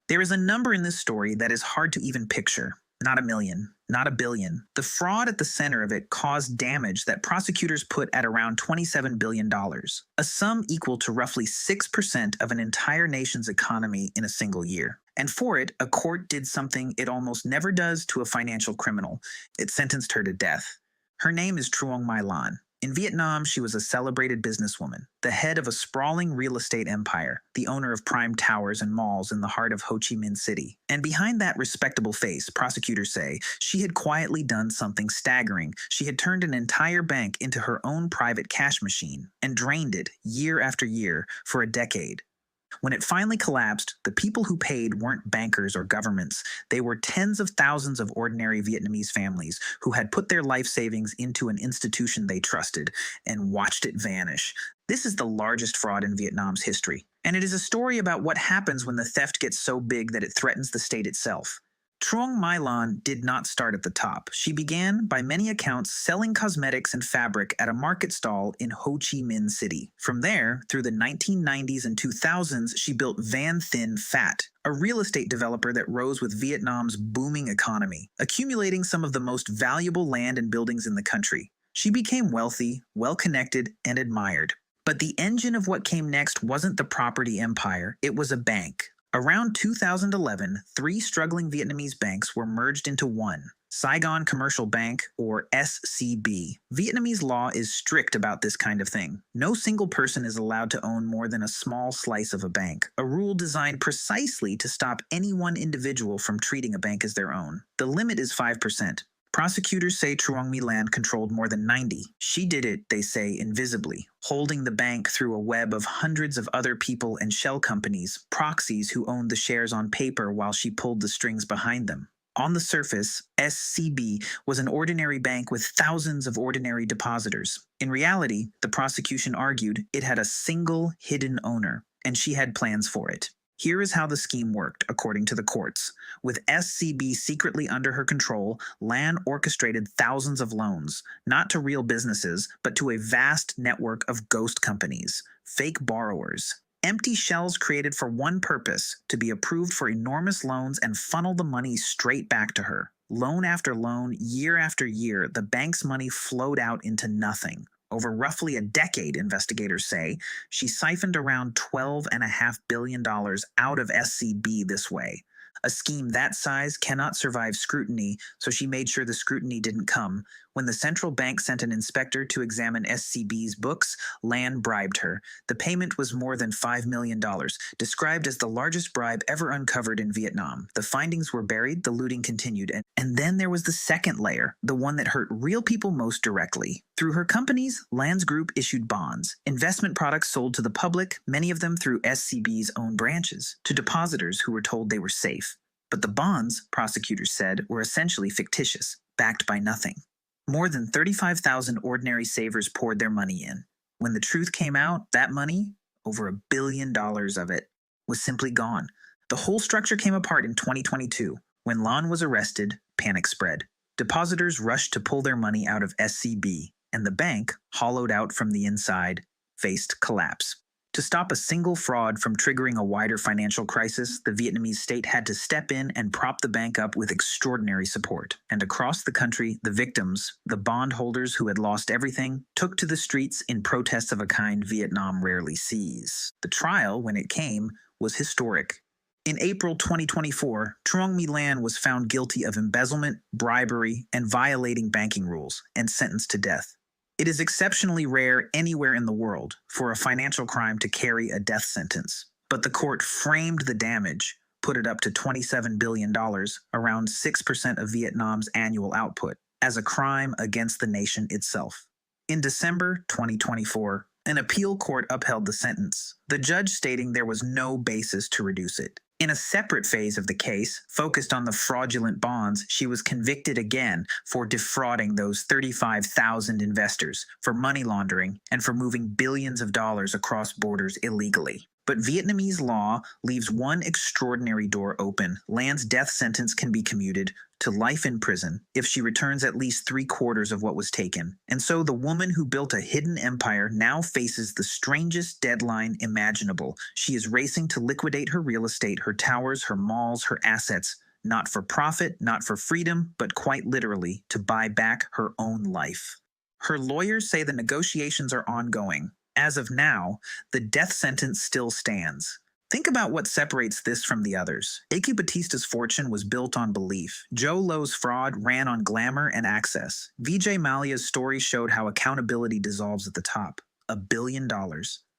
There is a number in this story that is hard to even picture. Not a million, not a billion. The fraud at the center of it caused damage that prosecutors put at around $27 billion, a sum equal to roughly 6% of an entire nation's economy in a single year. And for it, a court did something it almost never does to a financial criminal. It sentenced her to death. Her name is Truong My Lan. In Vietnam, she was a celebrated businesswoman, the head of a sprawling real estate empire, the owner of prime towers and malls in the heart of Ho Chi Minh City. And behind that respectable face, prosecutors say, she had quietly done something staggering. She had turned an entire bank into her own private cash machine and drained it year after year for a decade. When it finally collapsed, the people who paid weren't bankers or governments. They were tens of thousands of ordinary Vietnamese families who had put their life savings into an institution they trusted and watched it vanish. This is the largest fraud in Vietnam's history, and it is a story about what happens when the theft gets so big that it threatens the state itself. Truong My Lan did not start at the top. She began, by many accounts, selling cosmetics and fabric at a market stall in Ho Chi Minh City. From there, through the 1990s and 2000s, she built Thinh Phat, a real estate developer that rose with Vietnam's booming economy, accumulating some of the most valuable land and buildings in the country. She became wealthy, well-connected, and admired. But the engine of what came next wasn't the property empire, it was a bank. Around 2011, three struggling Vietnamese banks were merged into one, Saigon Commercial Bank, or SCB. Vietnamese law is strict about this kind of thing. No single person is allowed to own more than a small slice of a bank, a rule designed precisely to stop any one individual from treating a bank as their own. The limit is 5%. Prosecutors say Truong My Lan controlled more than 90. She did it, they say, invisibly, holding the bank through a web of hundreds of other people and shell companies, proxies who owned the shares on paper while she pulled the strings behind them. On the surface, SCB was an ordinary bank with thousands of ordinary depositors. In reality, the prosecution argued it had a single hidden owner, and she had plans for it. Here is how the scheme worked, according to the courts. With SCB secretly under her control, Lan orchestrated thousands of loans, not to real businesses, but to a vast network of ghost companies, fake borrowers. Empty shells created for one purpose, to be approved for enormous loans and funnel the money straight back to her. Loan after loan, year after year, the bank's money flowed out into nothing. Over roughly a decade, investigators say, she siphoned around $12.5 billion out of SCB this way. A scheme that size cannot survive scrutiny, so she made sure the scrutiny didn't come. When the central bank sent an inspector to examine SCB's books, Lan bribed her. The payment was more than $5 million, described as the largest bribe ever uncovered in Vietnam. The findings were buried, the looting continued, and then there was the second layer, the one that hurt real people most directly. Through her companies, Lan's group issued bonds, investment products sold to the public, many of them through SCB's own branches, to depositors who were told they were safe. But the bonds, prosecutors said, were essentially fictitious, backed by nothing. More than 35,000 ordinary savers poured their money in. When the truth came out, that money, over $1 billion of it, was simply gone. The whole structure came apart in 2022. When Lan was arrested, panic spread. Depositors rushed to pull their money out of SCB, and the bank, hollowed out from the inside, faced collapse. To stop a single fraud from triggering a wider financial crisis, the Vietnamese state had to step in and prop the bank up with extraordinary support. And across the country, the victims, the bondholders who had lost everything, took to the streets in protests of a kind Vietnam rarely sees. The trial, when it came, was historic. In April 2024, Truong My Lan was found guilty of embezzlement, bribery, and violating banking rules, and sentenced to death. It is exceptionally rare anywhere in the world for a financial crime to carry a death sentence, but the court framed the damage, put it up to $27 billion, around 6% of Vietnam's annual output, as a crime against the nation itself. In December 2024, an appeal court upheld the sentence, the judge stating there was no basis to reduce it. In a separate phase of the case, focused on the fraudulent bonds, she was convicted again for defrauding those 35,000 investors, for money laundering, and for moving billions of dollars across borders illegally. But Vietnamese law leaves one extraordinary door open. Lan's death sentence can be commuted to life in prison if she returns at least 3/4 of what was taken. And so the woman who built a hidden empire now faces the strangest deadline imaginable. She is racing to liquidate her real estate, her towers, her malls, her assets, not for profit, not for freedom, but quite literally to buy back her own life. Her lawyers say the negotiations are ongoing. As of now, the death sentence still stands. Think about what separates this from the others. A.K. Batista's fortune was built on belief. Joe Lowe's fraud ran on glamour and access. Vijay Mallya's story showed how accountability dissolves at the top. $1 billion,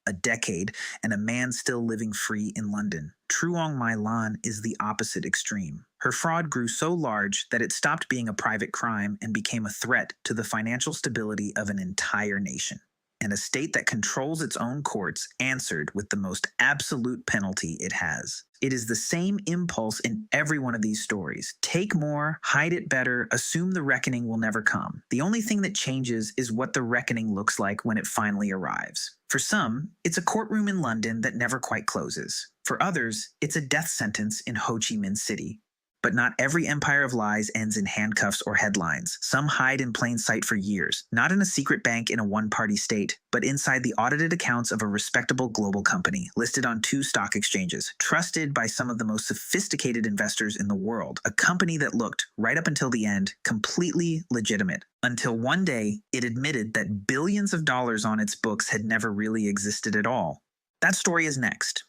a decade, and a man still living free in London. Truong My Lan is the opposite extreme. Her fraud grew so large that it stopped being a private crime and became a threat to the financial stability of an entire nation. And a state that controls its own courts answered with the most absolute penalty it has. It is the same impulse in every one of these stories. Take more, hide it better, assume the reckoning will never come. The only thing that changes is what the reckoning looks like when it finally arrives. For some, it's a courtroom in London that never quite closes. For others, it's a death sentence in Ho Chi Minh City. But not every empire of lies ends in handcuffs or headlines. Some hide in plain sight for years, not in a secret bank in a one-party state, but inside the audited accounts of a respectable global company, listed on 2 stock exchanges, trusted by some of the most sophisticated investors in the world, a company that looked, right up until the end, completely legitimate. Until one day, it admitted that billions of dollars on its books had never really existed at all. That story is next.